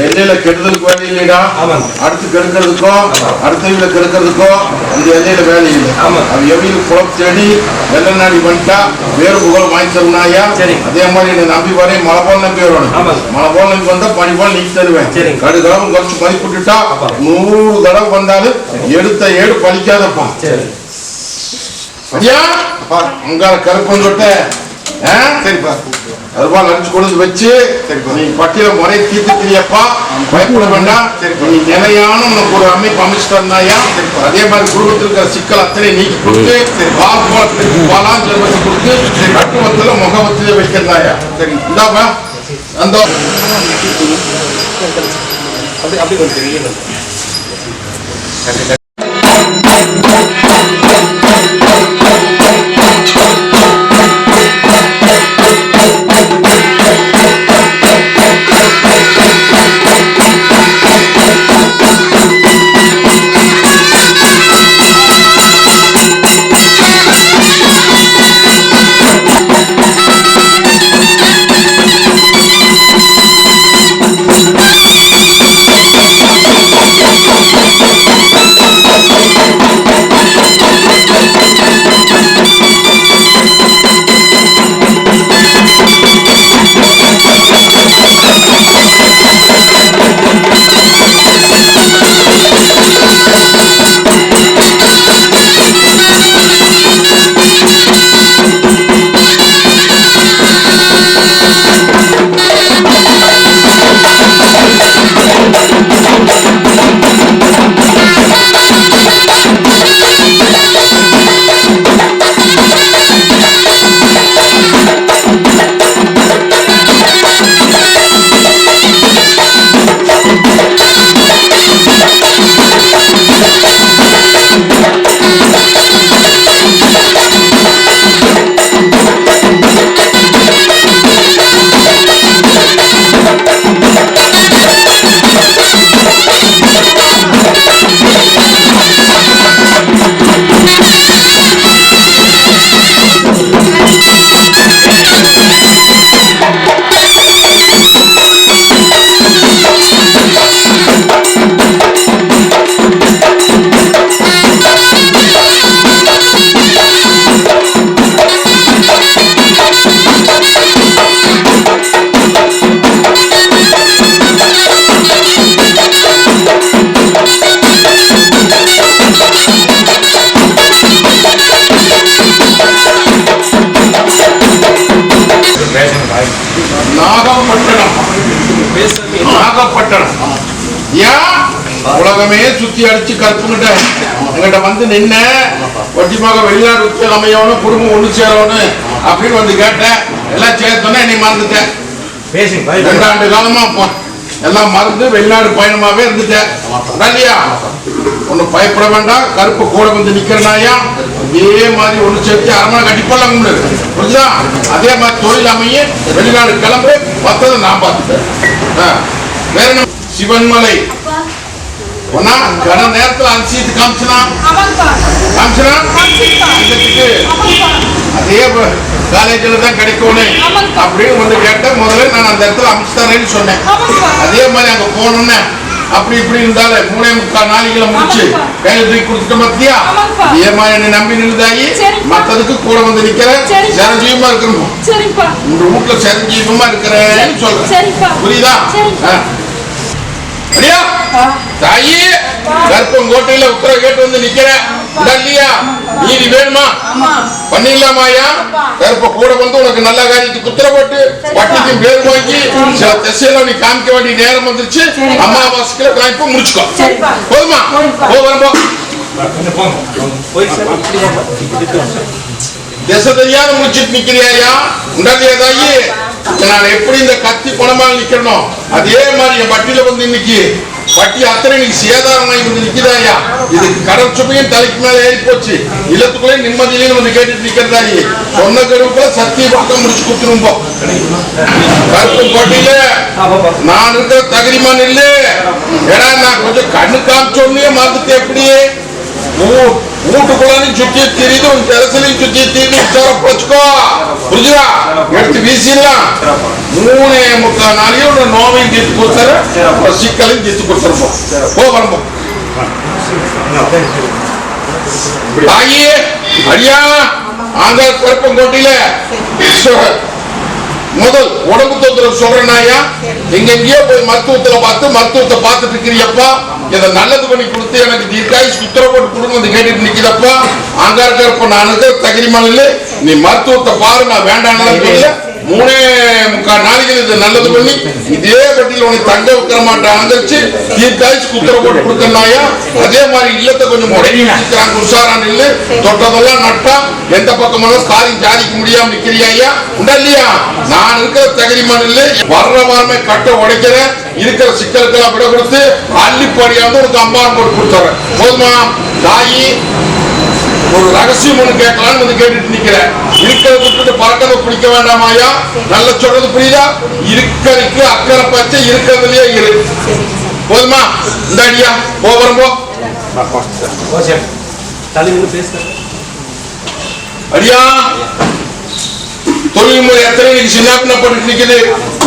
எண்ணெயில கெடுதலுக்கு வேலை இல்லைடா. அடுத்து கெடுக்கிறதுக்கோ அடுத்த கெடுக்கிறதுக்கோ இந்த எண்ணெயில வேலை இல்லை. அது எவ்வளவு குளம் தேடி வெள்ள நாடி பண்ணிட்டா வேறு புகழ் வாங்கி தருனாயா. அதே மாதிரி என்னை நம்பி வரேன். மழை போல நம்பி வரணும். மழை போல நம்பி வந்தா பனி போல நீக்கி தருவேன். கடுகளவு குறைச்சு மதிப்பிட்டுட்டா 100 தடவை வந்தாலும் எடுத்த ஏடு பழிக்காதப்பா. ஐயா அங்கால கருப்பங்கொட்டை சரிப்பா அதுபா லஞ்சு கொண்டு வச்சு நீ பட்டியல முறை தீர்த்துக்கிறியப்பா. பயப்பட வேண்டாம். நீ நிலையான உனக்கு ஒரு அமைப்பு அமைச்சு தந்தாயா. அதே மாதிரி குடும்பத்தில் இருக்கிற சிக்கல் அத்தனை நீக்கி கொடுத்து பாலாஞ்சல் வச்சு கொடுத்து கட்டுமத்துல முகவத்திலே வைக்கிறதாயா. சரி இந்தாப்பா அந்த நாகப்பட்டினம் உலகமே சுத்தி அடிச்சு கற்புங்கிட்ட எங்கிட்ட வந்து நின்ன ஒட்டிமாக வெளிநாடு உத்தியோகம் அமையணும் குடும்பம் ஒண்ணு சேரணும் அப்படின்னு வந்து கேட்டேன். எல்லாம் சேர்த்தோன்னே நீ மறந்துட்டேன். 2 ஆண்டு காலமா எல்லாம் மறந்து வெளிநாடு பயணமாவே இருந்துட்டேன். இல்லையா ஒண்ணு பயப்பட வேண்டாம். கருப்பு கூட வந்து நிக்கிறனாயா. இதே மாதிரி ஒண்ணு சேர்த்து அரமனை கட்டிப்போலாம் புரிஞ்சுதா. அதே மாதிரி தொழில் அமைய வெளிநாடு கிளம்பு மத்ததை நான் பார்த்துட்டேன். வேற சிவன்மலை கன நேரத்தில் அரிசித்து காமிச்சனா அதே காலேஜில் தான் கிடைக்கணும் அப்படின்னு வந்து கேட்டேன். முதல்ல நான் அந்த இடத்துல அமைச்சுதாரேன்னு சொன்னேன். அதே மாதிரி அங்க போனோன்னு அப்படி இப்படி இருந்தாலும் 3.25 நாளைக்குள்ள முடிச்சு கையில தூக்கி கொடுத்துட்ட பத்தியா. இதே மாதிரி என்னை நம்பி நின்றுதாயி மத்ததுக்கு கூட வந்து நிக்கிறேன். சிரஞ்சீவமா இருக்கணும். உங்க வீட்டுல சிரஞ்சீவமா இருக்கிறேன்னு சொல்றேன். புரியுதா தாயி கற்பங்கோட்டையில உத்தரவு கேட்டு வந்து நிக்கிறேன். இல்லையா நீதி வேணுமா பண்ணிடலாமாயா. கருப்ப கூட வந்து உனக்கு நல்ல காரியத்துக்கு உத்தரவு போட்டு பட்டிக்கும் பேர் வாங்கி சில திசையில நீ காமிக்க வேண்டிய நேரம் வந்துருச்சு. அமாவாசைக்குள்ள காமிப்ப முடிச்சுக்கோ. போதுமா போகிறப்போ திசை தெரியாத முடிச்சுட்டு நிக்கிறியா. உண்டாதியாதாயி நான் எப்படி இந்த கத்தி குணமாக நிக்கணும் அதே மாதிரி என் பட்டியில வந்து இன்னைக்கு பட்டி அத்தனை சேதாரமாய் வந்து நிக்கிறாயா. இது கடல் சுமையும் தலைக்கு மேல ஏறி போச்சு. இல்லத்துக்குள்ளே நிம்மதியிலையும் வந்து கேட்டுட்டு நிக்கிறதாயி. சொன்ன கருவுக்குள்ள சத்திய பக்கம் முடிச்சு கொடுத்துரும்போ. கருப்பு போட்டியில நான் இருக்கிற தகுதிமான் இல்ல. ஏன்னா நான் கொஞ்சம் கண்ணு காமிச்சோன்னே மறந்துட்டு எப்படி வீட்டுக்குள்ளாரையும் சுத்தி தெரியுது, உன் டெரஸ்லையும் சுத்தி தெரியுது. வச்சுக்கோ, புரிஞ்சுதா? எடுத்து வீசிடலாம். 3.25 நாளையும் நோவையும் தீர்த்து கொடுத்தாரு, சிக்கலையும் தீர்த்து கொடுத்துருப்போம். போ வரம்போ தாயி அடியா ஆங்க கருப்பங்கோட்டையில முதல் உடம்பு தொந்தரவு சொல்றேன்னாயா, எங்கெங்கயோ போய் மருத்துவத்தை பார்த்துட்டு இருக்கிறியப்பா, இதை நல்லது பண்ணி கொடுத்து எனக்கு தீர்க்காயுஸ் உத்தரவு போட்டு கொடுங்க வந்து கேட்டுட்டு நிக்கிறப்பா. அங்க இருக்கிறப்ப நான் தகுதிமான இல்லை, நீ மருத்துவத்தை பாரு, நான் வேண்டாம் 3.25 நாளைக்கு இது நல்லது பண்ணி இதே பட்டியல உனக்கு தங்க வைக்கிற மாட்டேன் அங்கச்சு தீர்க்காயுஸ் உத்தரவு போட்டு கொடுத்தனாயா. அதே மாதிரி இல்லத்தை கொஞ்சம் முடங்கிக்கிறாங்க, உஷாரான் இல்லை, தொட்டதெல்லாம் நட்டா எந்த பக்கமெல்லாம் காரியம் சாதிக்க முடியாம நிக்கிறியா உண்டா இல்லையா? நான் இருக்கிற தகுதிமான இல்லை, வர்ற வாரமே கட்ட உடைக்கிறேன், இருக்கிற சிக்கலுக்கெல்லாம் விட கொடுத்து அள்ளிப்பாடியா வந்து ஒரு அம்பாரம் போட்டு கொடுத்துறேன். போதுமா தாயி? ஒரு ரகசியம் ஒண்ணு கேட்கலான்னு வந்து கேட்டுட்டு நிக்கிறேன். இருக்கிறத விட்டுட்டு பறக்கிறத பிடிக்க வேண்டாமாயா? நல்ல சொல்றது புரியுதா? இருக்கிறதுக்கு அக்கறை பச்சை இருக்கிறதுலயே இரு. போதுமா? இந்த அடியா போ வரம்போ அடியா. தொழில்முறை எத்தனை இன்னைக்கு சின்ன போட்டு நிக்குது,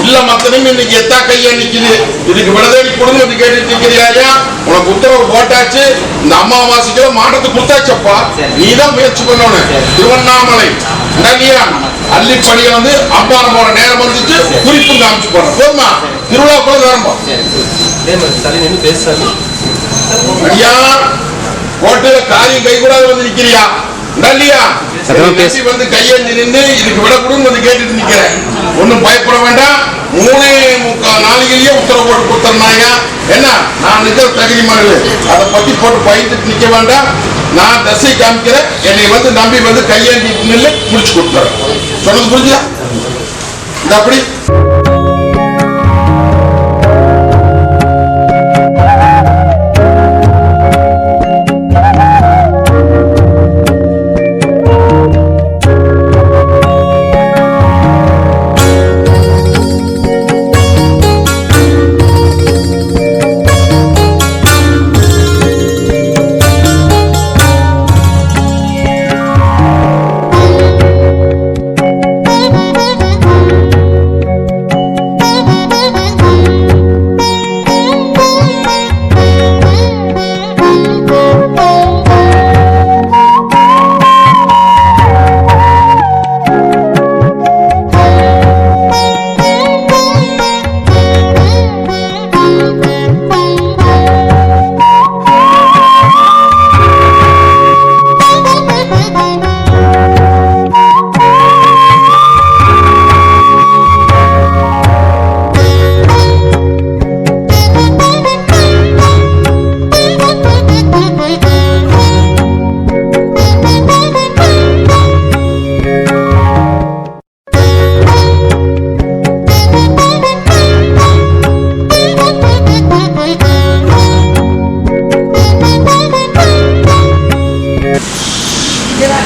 இல்ல மத்தனையும் இன்னைக்கு எத்தா கையா நிக்குது. இதுக்கு விடதேடி கொடுங்க வந்து கேட்டு நிக்கிறியா? உனக்கு உத்தரவு போட்டாச்சு, இந்த அமாவாசைக்கு மாற்றத்துக்கு கொடுத்தாச்சப்பா, நீதான் முயற்சி பண்ணணும். திருவண்ணாமலை இல்லையா அள்ளிப்படிய வந்து அம்பாரம் போற நேரம் வந்துச்சு, குறிப்பு காமிச்சு போறேன். போதுமா? திருவிழா கூட ஆரம்பம் ஐயா. கோட்டையில காரியம் கை கூடாது வந்து நிக்கிறியா இல்லையா? வந்து கையெழுந்து நின்று இதுக்கு விட கொடுன்னு வந்து கேட்டுட்டு நிக்கிறேன். ஒன்னும் பயப்பட வேண்டாம். 3.25 நாளையிலேயே உத்தரவு போட்டு கொடுத்தனாயா. என்ன நான் இருக்கிற தகுதிமானது, அதை பத்தி போட்டு பயந்துட்டு நிக்க வேண்டாம். நான் தசை காமிக்கிறேன், என்னை வந்து நம்பி வந்து கையேந்தி நின்று முடிச்சு கொடுத்துறேன். சொன்னது புரிஞ்சா? இந்த அப்படி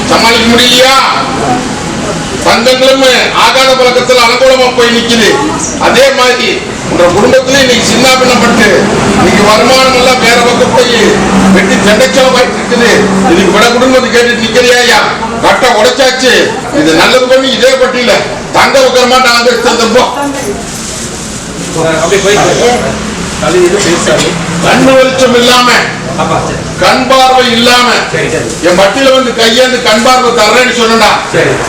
சமாளிக்க முடியலையா? பந்தங்களும் ஆகாத பழக்கத்தில் அனுகூலமா போய் நிக்குது. அதே மாதிரி உங்க குடும்பத்துல இன்னைக்கு சின்ன பின்னப்பட்டு இன்னைக்கு வருமானம் எல்லாம் வேற பக்கம் போய் வெட்டி தண்டச்சலம் போயிட்டு இருக்குது. இதுக்கு விட குடும்பத்தை கேட்டு நிக்கிறியா? கட்ட உடைச்சாச்சு, இது நல்லது பண்ணி இதே பட்டியல தங்க வைக்கிற மாட்டாங்க. கண்ணு வெளிச்சம் இல்லாம, கண் பார்வை இல்லாம என் பட்டியல வந்து கையேந்து கண் பார்வை தர்றேன்னு சொன்னா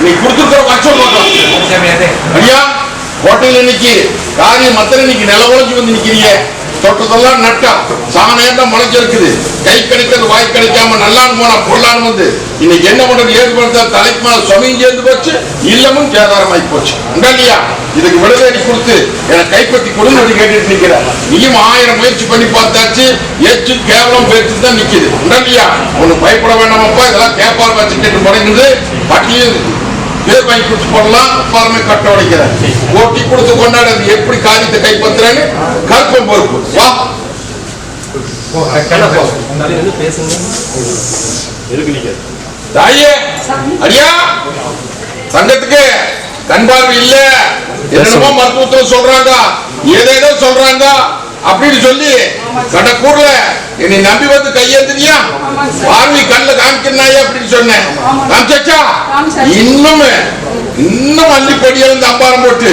நீ கொடுத்துருக்கிற வச்சோம் ஐயா. கோட்டையில் இன்னைக்கு காரியம் மத்திர இன்னைக்கு நில உழைச்சி வந்து நிக்கிறீங்க. தொட்டதெல்லாம் நட்டா சாணம் முளைச்சிருக்குது. கை கிடைக்கிறது வாய் கிடைக்காம நல்லான்னு போனா பொருளான்னு வந்து இன்னைக்கு என்ன பண்றது ஏற்படுத்த தலைக்கு மேல சுமையும் சேர்ந்து போச்சு, இல்லமும் சேதாரமாயி போச்சு. இல்லையா? இதுக்கு விடுதலை கொடுத்து எனக்கு கைப்பற்றி கொடுன்னு கேட்டுட்டு நிக்கிற. நீயும் 1000 முயற்சி பண்ணி பார்த்தாச்சு, ஏச்சு கேவலம் பேச்சு தான் நிக்குது. இல்லையா? ஒண்ணு பயப்பட வேண்டாமப்பா, இதெல்லாம் கேப்பார் வச்சு கேட்டு முடங்குது. பட்டியல் பேர் வாங்கி கொடுத்து போடலாம், பாருமே கட்ட உடைக்கிறேன். ஓட்டி கொடுத்து கொண்டாடுறது எப்படி காரியத்தை கைப்பற்றுறேன்னு கற்பம் பொறுப்பு. வா தாயே அடியா, சங்கத்துக்கு கண் பார்வை இல்ல, என்னமோ மருத்துவத்துல சொல்றாங்க, ஏதேதோ சொல்றாங்க அப்படின்னு சொல்லி கடக்கூர்ல என்னை நம்பி வந்து கையேந்தினியா. பார்வை நாயா அப்படின்னு சொன்னேன். காமிச்சாச்சா? இன்னும் அள்ளிப்படியா வந்து அம்பாரம் போட்டு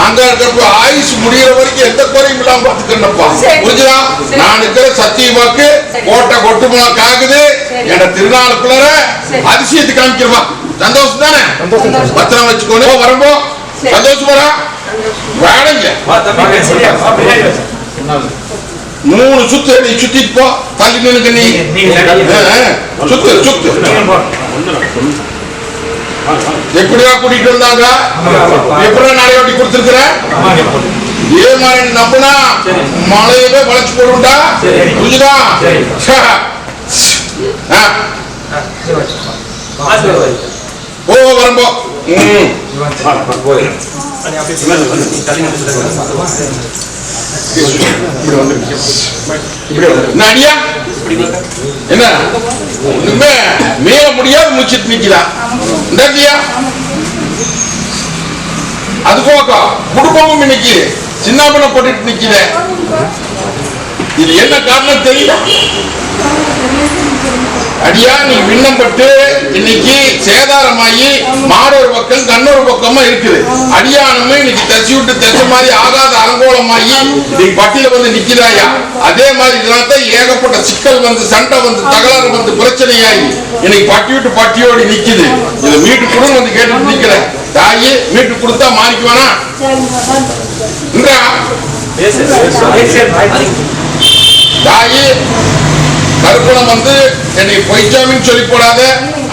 அங்க இருக்கிறப்ப ஆயுஷ் முடிகிற வரைக்கும் எந்த குறையும் இல்லாம பாத்துக்கணும்ப்பா. புரிஞ்சுதா? நான் இருக்கிற சத்தியமாக்கு கோட்டை கொட்டுமா காக்குது என்ற திருநாளுக்குள்ள அதிசயத்தை காமிக்கிறவா. சந்தோஷம் தானே? பத்திரம் வச்சுக்கோன்னு வரும்போ சந்தோஷமாடா வேலைங்க. 3 சுத்து நீ சுத்திட்டு போ. தள்ளி நினைக்க நீ சுத்து சுத்து. எப்படியா கூட்டிட்டு வந்தாங்க? எப்படியா நாளையோட்டி கொடுத்துருக்குற? இதே மாதிரி நம்பினா மழையவே வளைச்சு போடுண்டா. புரிஞ்சுதா? ஓ வரும்போ அடியா என்ன ஒண்ணுமே மேல முடியாது முடிச்சிட்டு நிக்கலாம். அது போக குடும்பமும் இன்னைக்கு சின்ன பண்ண போட்டுட்டு நிக்கிற. இது என்ன காரணம் தெரியல. அடியா நீ விண்ணப்பட்டு இன்னைக்கு சேதாரமாயி மாடொரு பக்கம் கண்ணொரு பக்கமா இருக்குது. அடியானமே இன்னைக்கு தச்சு விட்டு தச்ச மாதிரி ஆகாத அலங்கோலமாயி நீ பட்டியல வந்து நிக்கிறாயா. அதே மாதிரி இதனால்தான் ஏகப்பட்ட சிக்கல் வந்து சண்டை வந்து தகராறு வந்து பிரச்சனையாகி இன்னைக்கு பட்டி விட்டு பட்டியோடி நிக்குது. இதை மீட்டு கூட வந்து கேட்டுட்டு நிக்கிற. தாயி மீட்டு கொடுத்தா மாறிக்குவானா? தாயி கருப்பணம் வந்து என்னை பொய்ச்சாமின்னு சொல்லி போடாத.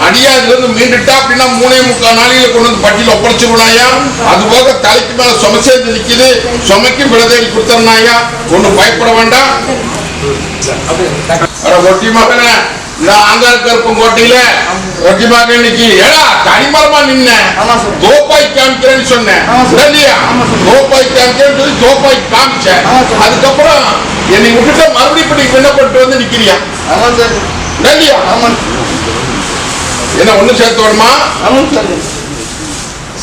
அடியாதுல இருந்து மீண்டுட்டா அப்படின்னா 3.25 நாளையில கொண்டு வந்து பட்டியல ஒப்படைச்சிருவாயா. அது போக தலைக்கு மேல சும சேர்ந்து நிக்குது. சுமைக்கு விடதேடி கொடுத்தனாயா. ஒண்ணும் பயப்பட வேண்டாம். ஒட்டி மகன இந்த ஆங்கார கருப்பம் கோட்டையில ஒட்டி மகன் இன்னைக்கு ஏடா தனிமரமா நின்ன தோப்பாய் காமிக்கிறேன்னு சொன்னேன் இல்லையா? தோப்பாய் காமிக்கிறேன்னு சொல்லி தோப்பாய் காமிச்சேன். அதுக்கப்புறம் என்னை விட்டுட்டு மறுபடியும் விண்ணப்பட்டு வந்து நிக்கிறியா இல்லையா? என்ன ஒண்ணு சேர்த்து வருமா?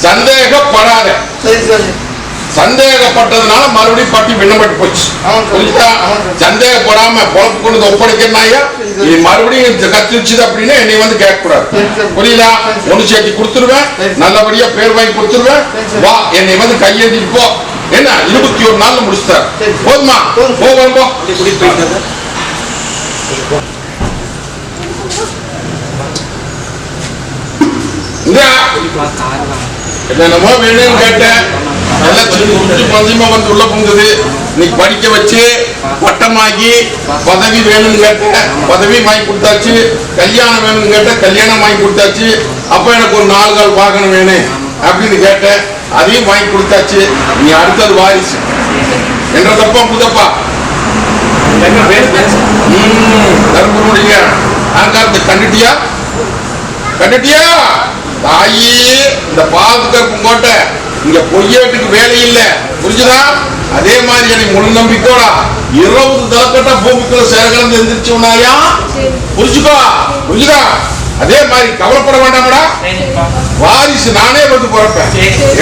சந்தேகப்படாத. சந்தேகப்பட்டதுனால மறுபடியும் பட்டி விண்ணப்பட்டு போச்சு. சந்தேகப்படாம பொழப்பு கொண்டு ஒப்படைக்கிறாயா. நீ மறுபடியும் கத்து வச்சுது அப்படின்னு என்னை வந்து கேட்க கூடாது. புரியுதா? ஒண்ணு சேர்த்து கொடுத்துருவேன். நல்லபடியா பேர் வாங்கி கொடுத்துருவேன். வா என்னை வந்து கையெழுந்திட்டு போ. என்ன 21 நாள்ல முடிச்சுட்டார். போதுமா? போகும்போ என்னென்னமோ வேணும்னு கேட்டேன். நல்லா கொஞ்சமா வந்து உள்ள பொங்குது. இன்னைக்கு படிக்க வச்சு பட்டமாகி பதவி வேணும்னு கேட்டேன். பதவி வாங்கி கொடுத்தாச்சு. கல்யாணம் வேணும்னு கேட்டேன். கல்யாணம் வாங்கி கொடுத்தாச்சு. அப்ப எனக்கு ஒரு 4 கால் வாகனம் வேணும் அப்படின்னு கேட்டேன். அதையும் வாங்கி கொடுத்தாச்சு. நீ அடுத்தது வாரிசு என்ற தப்பா புதப்பா தர்மனுடைய அலங்காரத்தை கண்டுட்டியா? கண்டுட்டியா? தாயி இந்த பாதுகாப்பு கோட்டை இங்க பொய்யேட்டுக்கு வேலை இல்லை. புரிஞ்சுதா? அதே மாதிரி எனக்கு முழு நம்பிக்கையோட 20 தலைக்கட்டா பூமிக்குள்ள சேரகலந்து எந்திரிச்சோம்னாயா. புரிஞ்சுக்கோ. புரிஞ்சுதா? அதே மாதிரி கவலைப்பட வேண்டாமடா. வாரிசு நானே வந்து பிறப்பேன்.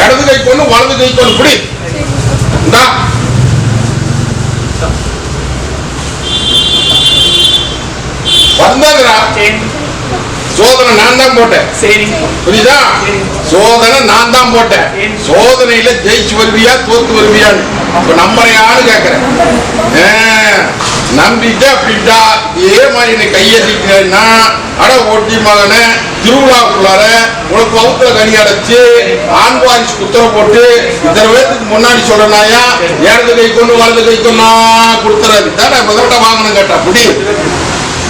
இடது கை கொண்டு வலது கை கொண்டு புடி. வந்தாங்கடா. சோதனை நான் தான் போட்டேன். புரியுதா? சோதனை நான் தான் போட்டேன். சோதனையில ஜெயிச்சு வருவியா தோத்து வருவியான்னு இப்ப நம்பரையான்னு கேக்குறேன். நம்பிட்டு அப்படின்ட்டா இதே மாதிரி என்னை கையெழுத்திக்கிறேன்னா அட ஓட்டி மகனை திருவிழாக்குள்ளார உனக்கு வகுப்புல கனி அடைச்சு ஆண் வாரிசு குத்தர போட்டு இத்தனை பேருக்கு முன்னாடி சொல்லனாயா இடது கை கொண்டு வலது கை கொண்டா கொடுத்துறாரு தானே முதல்ல வாங்கணும் கேட்டா புடி.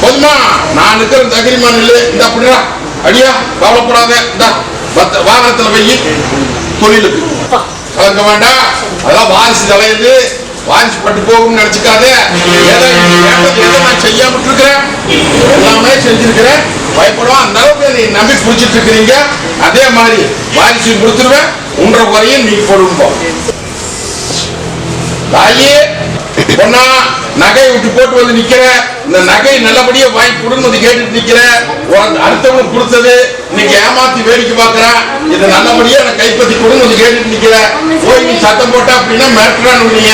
போதுமா? நான் இருக்கிற தகிரிமான் இல்லை. இந்த அப்படியா அடியா கவலைப்படாத. இந்த வாகனத்துல போய் தொழிலுக்கு கலக்க வேண்டாம். அதெல்லாம் வாரிசு தலையுது. வாரிசு பட்டு போகும்னு நினைச்சுக்காத. நான் செய்யாம இருக்கிறேன். எல்லாமே செஞ்சிருக்கிறேன். பயப்படுவோம். அந்த அளவுக்கு நீ நம்பி புடிச்சிட்டு இருக்கிறீங்க. அதே மாதிரி வாரிசு கொடுத்துருவேன். 1.5 வரையும் நீ போடுவோம். தாயே பொண்ணா நகையை விட்டு போட்டு வந்து நிக்கிற, இந்த நகை நல்லபடியா வாங்கி கொடுன்னு வந்து கேட்டுட்டு நிக்கிற, அடுத்தவனுக்கு கொடுத்தது இன்னைக்கு ஏமாத்தி வேடிக்கை பாக்குறேன், இதை நல்லபடியா நான் கைப்பற்றி கொடுன்னு வந்து கேட்டுட்டு நிக்கிற, போய் நீ சத்தம் போட்ட அப்படின்னா மிரட்டுறான்னு நீங்க,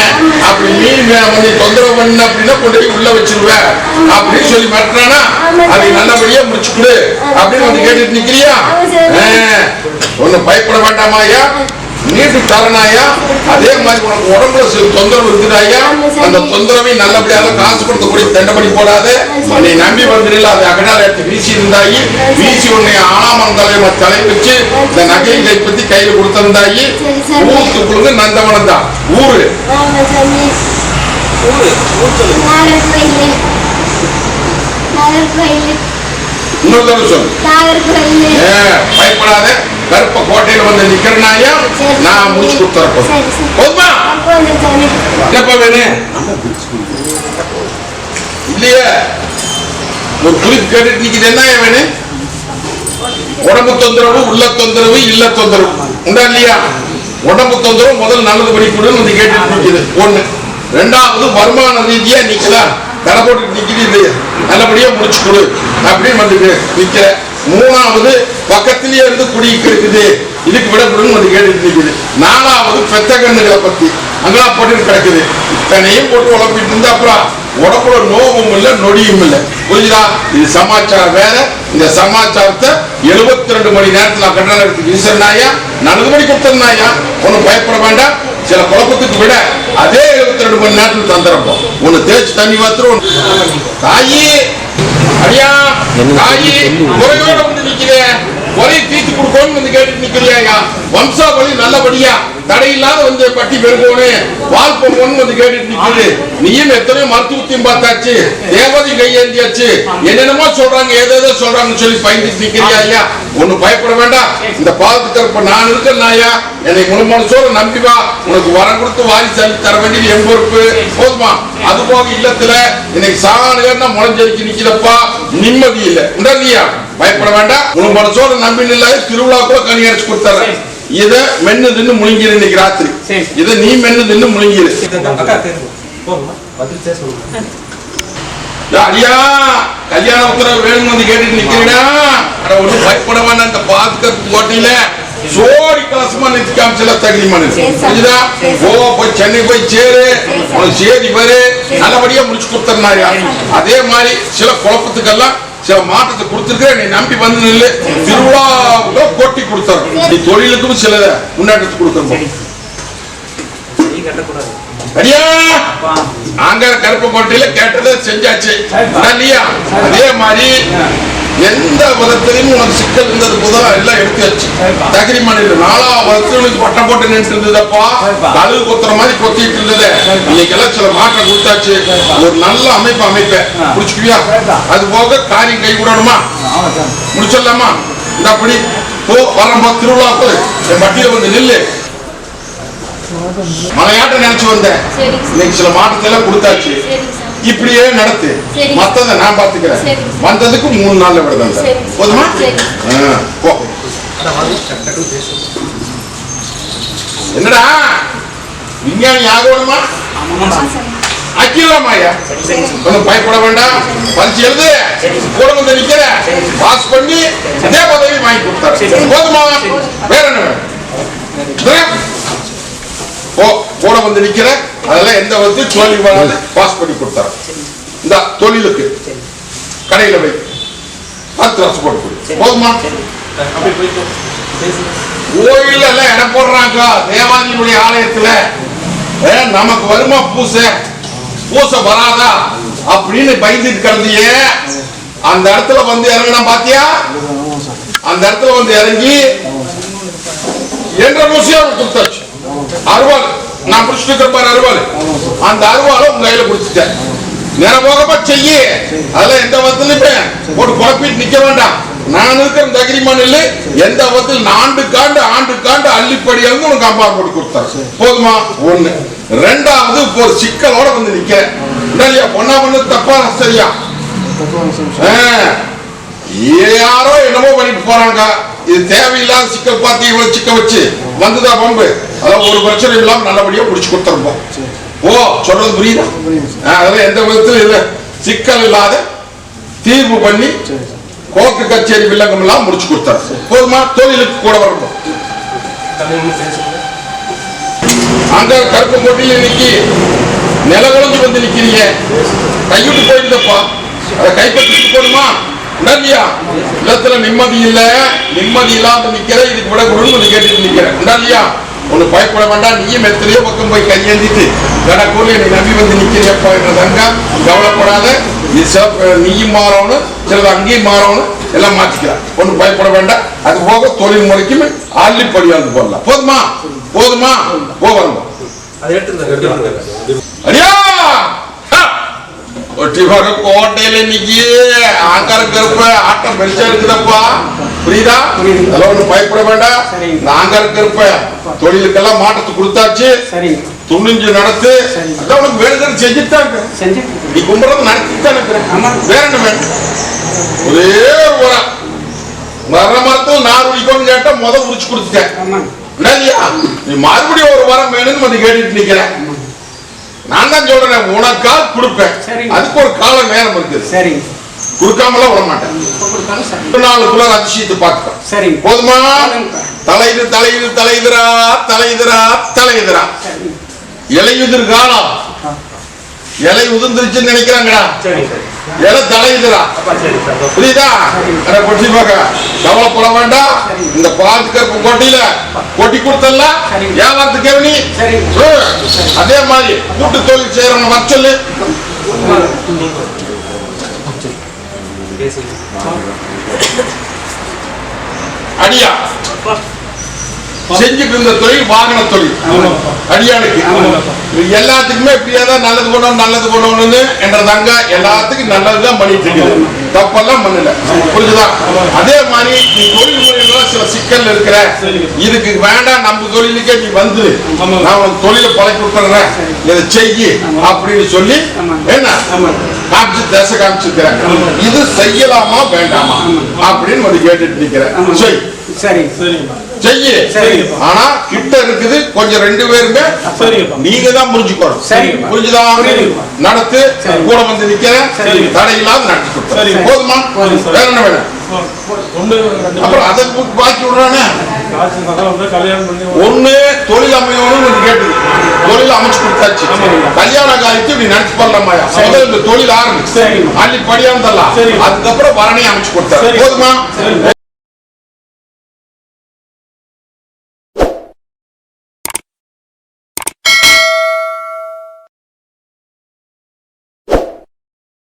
அப்படி நீ வந்து தொந்தரவு பண்ண அப்படின்னா கொண்டு போய் உள்ள வச்சிருவேன் அப்படின்னு சொல்லி மிரட்டுறானா, அதை நல்லபடியா முடிச்சு கொடு அப்படின்னு வந்து கேட்டுட்டு நிக்கிறியா? ஒன்னும் பயப்பட வேண்டாமாயா, நீட்டு தரனாயா, அதே மாதிரி உனக்கு உடம்புல சில தொந்தரவு இருக்குதாயா, அந்த தொந்தரவை நல்லபடியாக காசு கொடுத்தக்கூடிய தண்டபடி போடாத, உன்னை நம்பி வந்துடல, அதை அகடால எடுத்து வீசி இருந்தாயி, வீசி உன்னை ஆனாமன் தலை வச்சு இந்த நகையை கைப்பற்றி கையில கொடுத்திருந்தாயி. ஊருக்குள்ள நந்தவனம் தான் ஊரு. இன்னொரு தடவை சொல்லு. பயப்படாத, கருப்ப கோட்டையில வந்து நிக்கிறனாயா, நான் முடிச்சு கொடுத்துறேன். போதுமா? எப்ப வேணும் இல்லையே, ஒரு குறிப்பு கேட்டுட்டு நிக்குது. என்ன வேணும்? உடம்பு தொந்தரவு, உள்ள தொந்தரவு, இல்ல தொந்தரவு உண்டா இல்லையா? உடம்பு தொந்தரவு முதல் நல்லது படிக்கணும்னு வந்து கேட்டுட்டு நிக்குது ஒண்ணு. ரெண்டாவது வருமான ரீதியா நிக்கலாம், தலை போட்டு நிக்குது, நல்லபடியா முடிச்சு கொடு அப்படின்னு வந்துட்டு நிக்கிற. மூணாவது பக்கத்திலேயே இருந்து குடிக்கு இருக்குது, இதுக்கு விடக்கூடாதுன்னு வந்து கேட்டுட்டு நிக்குது. நாலாவது பெத்த கண்ணுகளை பத்தி அங்கெல்லாம் போட்டு கிடக்குது. இத்தனையும் போட்டு உழப்பிட்டு இருந்தா அப்புறம் உடம்புல நோவும் இல்லை நொடியும் இல்லை. புரியுதா? இது சமாச்சாரம் வேற. இந்த சமாச்சாரத்தை 72 மணி நேரத்தில் கட்டணம் எடுத்து வீசினாயா, நல்லது மணி கொடுத்தனாயா, ஒன்னும் பயப்பட வேண்டாம். சில குழப்பத்துக்கு விட அதே 72 மணி நேரத்தில் தந்துறப்போம். ஒன்னு தேய்ச்சி தண்ணி வாத்துரும். தாயி அடியா, தாயி குறையோட வந்து நிக்கிறேன், குறையை தீர்த்து கொடுக்கணும்னு வந்து கேட்டு நிக்கிறியா? வம்சாவளி நல்லபடியா தடையில்லாத வந்து பட்டி பெருகோன்னு வால் பொங்கன்னு வந்து கேட்டுட்டு நிக்குது. நீயும் எத்தனையோ மருத்துவத்தையும் பார்த்தாச்சு, தேவதையும் கையேந்தியாச்சு, என்னென்னமோ சொல்றாங்க, ஏதேதோ சொல்றாங்கன்னு சொல்லி பயந்துட்டு நிக்கிறியா? ஐயா ஒண்ணு பயப்பட வேண்டாம். இந்த பாதத்துக்கு இருப்ப நான் இருக்கேன்னாயா, என்னை முழு மனசோட நம்பி வா. உனக்கு வரம் கொடுத்து வாரிசு அள்ளி தர வேண்டியது என் பொறுப்பு. போதுமா? அது போக இல்லத்துல இன்னைக்கு சாணம் முளைஞ்சடிக்கு நிக்கிறப்பா, நிம்மதி இல்லை உண்டா இல்லையா? பயப்பட வேண்டாம். முழு மனசோட நம்பி நில்ல, திருவிழாக்குள்ள கனி அரைச்சு கொடுத்துறேன். இத மென்னு தின்னு முழுங்கிரு இன்னைக்கு ராத்திரி. இத நீ மென்னு தின்னு முழுங்கிரு. அடியா கல்யாண உத்தரவு வேணும் வந்து கேட்டுட்டு நிக்கிறீனா? ஒண்ணு பயப்பட வேண்டாம். இந்த பாதுகாப்பு கோட்டையில சோடி கலசமா நிறுத்தி காமிச்சல தகுதிமான புரியுதா? போய் சென்னை போய் சேரு, உனக்கு சேரி வரு, நல்லபடியா முடிச்சு கொடுத்துருந்தாயா. அதே மாதிரி சில குழப்பத்துக்கெல்லாம் சில மாற்றத்தை கொடுத்துருக்க, நீ நம்பி வந்து நில்லு, திருவிழாவுல கொட்டி கொடுத்துரும். நீ தொழிலுக்கும் சில முன்னேற்றத்தை கொடுத்துருப்போம். அடியா அங்க கருப்பு கோட்டையில கேட்டதை செஞ்சாச்சு இல்லையா? அதே மாதிரி எந்த விதத்திலையும் உனக்கு சிக்கல் இருந்தது போதா எல்லாம் எடுத்தாச்சு. தகிரி மாநில 4ஆம் வருஷத்துக்கு பட்டம் போட்டு நின்று இருந்ததப்பா, கழுகு கொத்துற மாதிரி கொத்திட்டு இருந்தது. இன்னைக்கெல்லாம் சில மாற்றம் கொடுத்தாச்சு. ஒரு நல்ல அமைப்பேன் புடிச்சுக்குவியா? அது போக காரியம் கை விடணுமா? முடிச்சிடலாமா? இந்த அப்படி போ, வரம்பா திருவிழாக்கு என் பட்டியல வந்து நில்லு. மலையாட்ட நினைச்சு வந்தேன், இன்னைக்கு சில மாற்றத்தை எல்லாம் கொடுத்தாச்சு. இப்படியே நடத்து, மத்தத நான் பாத்துக்கிறேன். வந்ததுக்கு 3 நாள்ல விடுதேன். போதுமா? என்னடா விஞ்ஞானி ஆகணுமா? ஆக்கிடலாமாயா? ஒன்னும் பயப்பட வேண்டாம். பரிச்சு எழுது, கூட வந்து நிக்கிற, பாஸ் பண்ணி அதே பதவி வாங்கி கொடுத்தாரு. போதுமா? வேற என்ன? கூட வந்து நிக்கிற, அதெல்லாம் எந்த வந்து தோல்வி வராது, பாஸ் பண்ணி கொடுத்தாரு. இந்த தொழிலுக்கு கடையில போய் 10 வருஷம் போட்டு போதுமா? கோயில்ல எல்லாம் இடம் போடுறாங்க, தேவாதியுடைய ஆலயத்துல நமக்கு வருமா பூசை வராதா அப்படின்னு பயந்துட்டு கிடந்தியே, அந்த இடத்துல வந்து இறங்கினா பாத்தியா? அந்த இடத்துல வந்து இறங்கி என்ற விஷயம் கொடுத்தாச்சு. அருவாள் நான் பிடிச்சிட்டு இருக்கிற அருவாள், அந்த அருவாளை உங்க கையில குடிச்சிட்டேன். நேரம் போகப்ப செய்ய, அதெல்லாம் எந்த விதத்திலும் ஒரு குழப்பிட்டு நிக்க வேண்டாம். நான் இருக்கிற தகிரிமானில் எந்த விதத்தில் ஆண்டுக்காண்டு அள்ளிப்படி வந்து உனக்கு அம்பா போட்டு கொடுத்தாரு. போதுமா? ஒண்ணு. ரெண்டாவது ஒரு சிக்கலோட வந்து நிக்க இல்லையா? பொண்ணா பண்ணு தப்பா சரியா? யாரோ என்னமோ பண்ணிட்டு போறாங்க. இது தேவையில்லாத சிக்கல் பார்த்து இவ்வளவு சிக்க வச்சு வந்துதான் பம்பு. அதான் ஒரு பிரச்சனை இல்லாம நல்லபடியா முடிச்சு கொடுத்துருப்போம். ஓ சொல்றது புரியுதா? அதெல்லாம் எந்த விதத்திலும் இல்லை, சிக்கல் இல்லாத தீர்வு பண்ணி கோர்ட்டு கச்சேரி வில்லங்கம் எல்லாம் முடிச்சு கொடுத்தாரு. போதுமா? தொழிலுக்கு கூட வரணும். அந்த கருப்பு கோட்டையில் இன்னைக்கு நிலகுலஞ்சு வந்து நிக்கிறீங்க, கைவிட்டு போயிருந்தப்பா, அதை கைப்பற்றிட்டு போடுமா? உண்டாதியா? இல்லத்துல நிம்மதி இல்ல, நிம்மதி இல்லாம நிக்கிற, இதுக்கு விட கொடுன்னு கேட்டுட்டு நிக்கிறேன். உண்டாதியா? ஒண்ணு பயப்பட வேண்டாம், நீயும் எத்தனையோ பக்கம் போய் கையேந்திட்டு கடற்கூர்ல நீ நம்பி வந்து நிக்கிறியப்பா என்றதாங்க, கவலைப்படாத. நீயும் மாறணும், சிலது அங்கேயும் மாறணும், எல்லாம் மாற்றிக்கிறார். ஒன்றும் பயப்பட வேண்டாம். அது போக தொழில் முறைக்குமே ஆள்லி படியாந்து போடலாம். போதுமா? போதுமா? போகணும். அடியா ஒட்டிவாக கோட்டையில இன்னைக்கு ஆங்கார கருப்ப ஆட்டம் பெருசா இருக்குதப்பா, புரியுதா? அதெல்லாம் ஒன்றும் பயப்பட வேண்டாம். இந்த ஆங்கார கருப்ப தொழிலுக்கெல்லாம் மாற்றத்தை கொடுத்தாச்சு, துணிஞ்சு நடத்து. அதான் உனக்கு வேணுங்கிறது செஞ்சுட்டு இருக்க, நீ கும்பிடுறது நடத்திட்டு தான் இருக்கிறேன். வேற என்ன வேணும்? ஒரே ஒரு உரம் வர மரத்தில் நார் உரிக்கணும்னு கேட்டா உரிச்சு கொடுத்துட்டேன். நீ மறுபடியும் ஒரு வரம் வேணும்னு வந்து கேட்டுட்டு நிக்கிறேன். நான் தான் சொல்றேன், உனக்கா கொடுப்பேன், அதுக்கு ஒரு கால நேரம் இருக்குது. கொடுக்காமலாம் விட மாட்டேன். 4 அதிசயத்தை பார்த்துட்டோம். போதுமா? தலைது தலைது தலைதுரா தலைதுரா தலைதுரா. இலையுதிர் காலம், இலை உதிர்ந்துருச்சுன்னு நினைக்கிறாங்கடா, இலை தலையுதுரா, புரியுதா? கவலைப்பட வேண்டாம். இந்த பாதுகாப்பு கோட்டையில கொட்டி கொடுத்தல வியாபாரத்துக்கு நீ அதே மாதிரி கூட்டு தொழில் செய்யறவங்க வர சொல்லு. அடியா செஞ்சுட்டு இருந்த தொழில் வாகன தொழில் அடியானுக்கு எல்லாத்துக்குமே இப்படியாதான் நல்லது பண்ணணும் நல்லது பண்ணணும்னு என்றதாங்க, எல்லாத்துக்கும் நல்லதுதான் பண்ணிட்டு இருக்குது, தப்பெல்லாம் பண்ணல. புரிஞ்சுதா? அதே மாதிரி நீ தொழில் முறையில சில சிக்கல் இருக்கிற, இதுக்கு வேண்டாம், நம்ம தொழிலுக்கே நீ வந்து நான் உனக்கு தொழிலை பழக்கி விட்டுறேன், இதை செய்யி அப்படின்னு சொல்லி என்ன காமிச்சு தசை காமிச்சிருக்கிறேன். இது செய்யலாமா வேண்டாமா அப்படின்னு வந்து கேட்டுட்டு நிக்கிறேன். சரி செய்ய, ஆனா கிட்ட இருக்குது கொஞ்சம் 2 பேருமே நீங்க தான் புரிஞ்சுக்கணும். புரிஞ்சுதா? நடத்து, கூட வந்து நிக்கிறேன், தடையில்லாத நடத்தி கொடுத்தேன். போதுமா? வேற என்ன வேணும்? அப்புறம் அதை பாக்கி விடுறானே. ஒண்ணு தொழில் அமையணும்னு கேட்டது, தொழில் அமைச்சு கொடுத்தாச்சு. கல்யாண காலத்து இப்படி நினைச்சு பண்ணலாமாயா? இந்த தொழில் ஆரம்பிச்சு அள்ளி படியாம தரலாம், அதுக்கப்புறம் வரணே அமைச்சு கொடுத்தாரு. போதுமா?